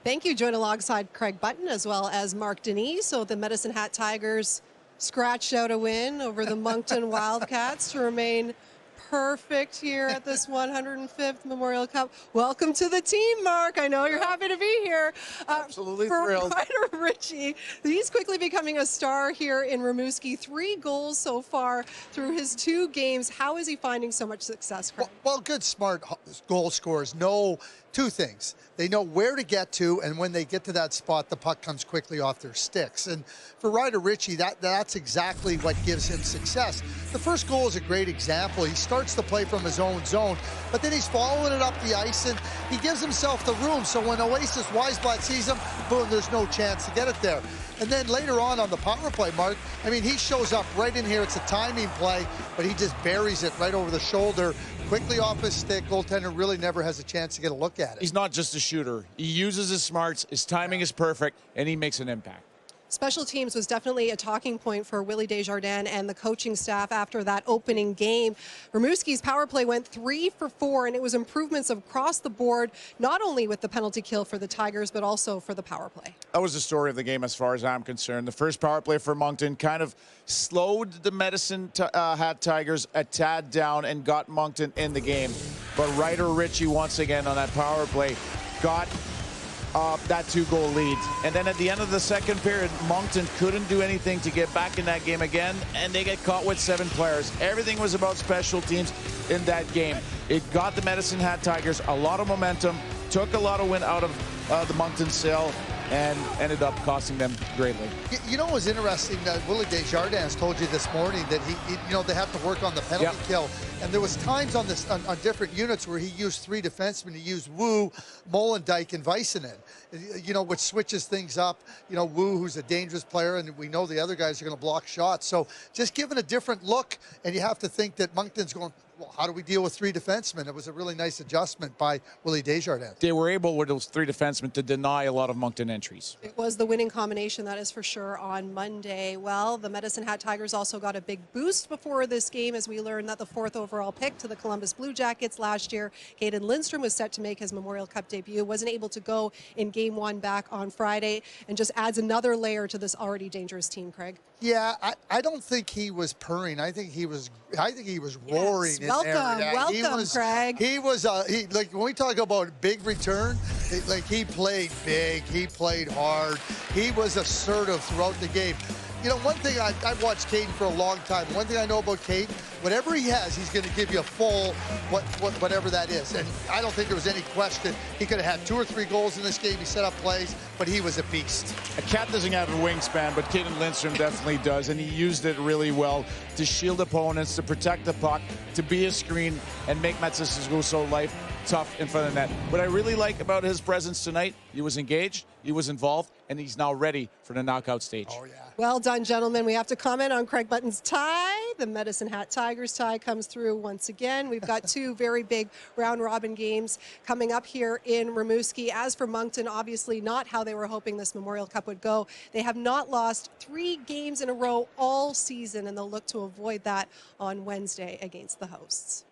Thank you. Joined alongside Craig Button as well as Mark Denis. So the Medicine Hat Tigers scratched out a win over the Moncton Wildcats to remain perfect here at this 105th Memorial Cup. Welcome to the team, Mark. I know you're happy to be here. Absolutely for thrilled. Ryder Ritchie, he's quickly becoming a star here in Rimouski. 3 goals so far through his 2 games. How is he finding so much success, Craig? Well, good, smart goal scorers know 2 things. They know where to get to, and when they get to that spot, the puck comes quickly off their sticks. And for Ryder Ritchie, that's exactly what gives him success. The first goal is a great example. He starts the play from his own zone, but then he's following it up the ice, and he gives himself the room. So when Oasis Weisblatt sees him, boom, there's no chance to get it there. And then later on the power play, Mark, I mean, he shows up right in here. It's a timing play, but he just buries it right over the shoulder, quickly off his stick. Goaltender really never has a chance to get a look at it. He's not just a shooter. He uses his smarts, his timing is perfect, and he makes an impact. Special teams was definitely a talking point for Willie Desjardins and the coaching staff after that opening game. Rimouski's power play went 3 for 4, and it was improvements across the board, not only with the penalty kill for the Tigers, but also for the power play. That was the story of the game as far as I'm concerned. The first power play for Moncton kind of slowed the Medicine Hat Tigers a tad down and got Moncton in the game. But Ryder Ritchie, once again on that power play, got that 2-goal lead. And then at the end of the second period, Moncton couldn't do anything to get back in that game again, and they get caught with 7 players. Everything was about special teams in that game. It got the Medicine Hat Tigers a lot of momentum, took a lot of wind out of the Moncton sail, and ended up costing them greatly. You know what was interesting? Willie Desjardins told you this morning that they have to work on the penalty kill. And there was times on different units where he used 3 defensemen. He used Wu, Molendyke, and Väisänen, which switches things up. Wu, who's a dangerous player, and we know the other guys are going to block shots. So just giving a different look, and you have to think that Moncton's going, well, how do we deal with 3 defensemen? It was a really nice adjustment by Willie Desjardins. They were able, with those 3 defensemen, to deny a lot of Moncton entries. It was the winning combination, that is for sure, on Monday. Well, the Medicine Hat Tigers also got a big boost before this game as we learned that the 4th overall pick to the Columbus Blue Jackets last year, Caden Lindstrom, was set to make his Memorial Cup debut. Wasn't able to go in Game 1 back on Friday, and just adds another layer to this already dangerous team, Craig. Yeah, I don't think he was purring. I think he was roaring in there. Welcome, Craig. He was like, when we talk about big return, he played big, he played hard, he was assertive throughout the game. One thing, I've watched Caden for a long time. One thing I know about Caden, whatever he has, he's going to give you a full whatever that is. And I don't think there was any question. He could have had 2 or 3 goals in this game. He set up plays, but he was a beast. A cat doesn't have a wingspan, but Caden Lindstrom definitely does, and he used it really well to shield opponents, to protect the puck, to be a screen, and make Matt Sissoko life tough in front of the net. What I really like about his presence tonight, he was engaged, he was involved, and he's now ready for the knockout stage. Oh, yeah. Well done, gentlemen. We have to comment on Craig Button's tie. The Medicine Hat Tigers tie comes through once again. We've got 2 very big round-robin games coming up here in Rimouski. As for Moncton, obviously not how they were hoping this Memorial Cup would go. They have not lost 3 games in a row all season, and they'll look to avoid that on Wednesday against the hosts.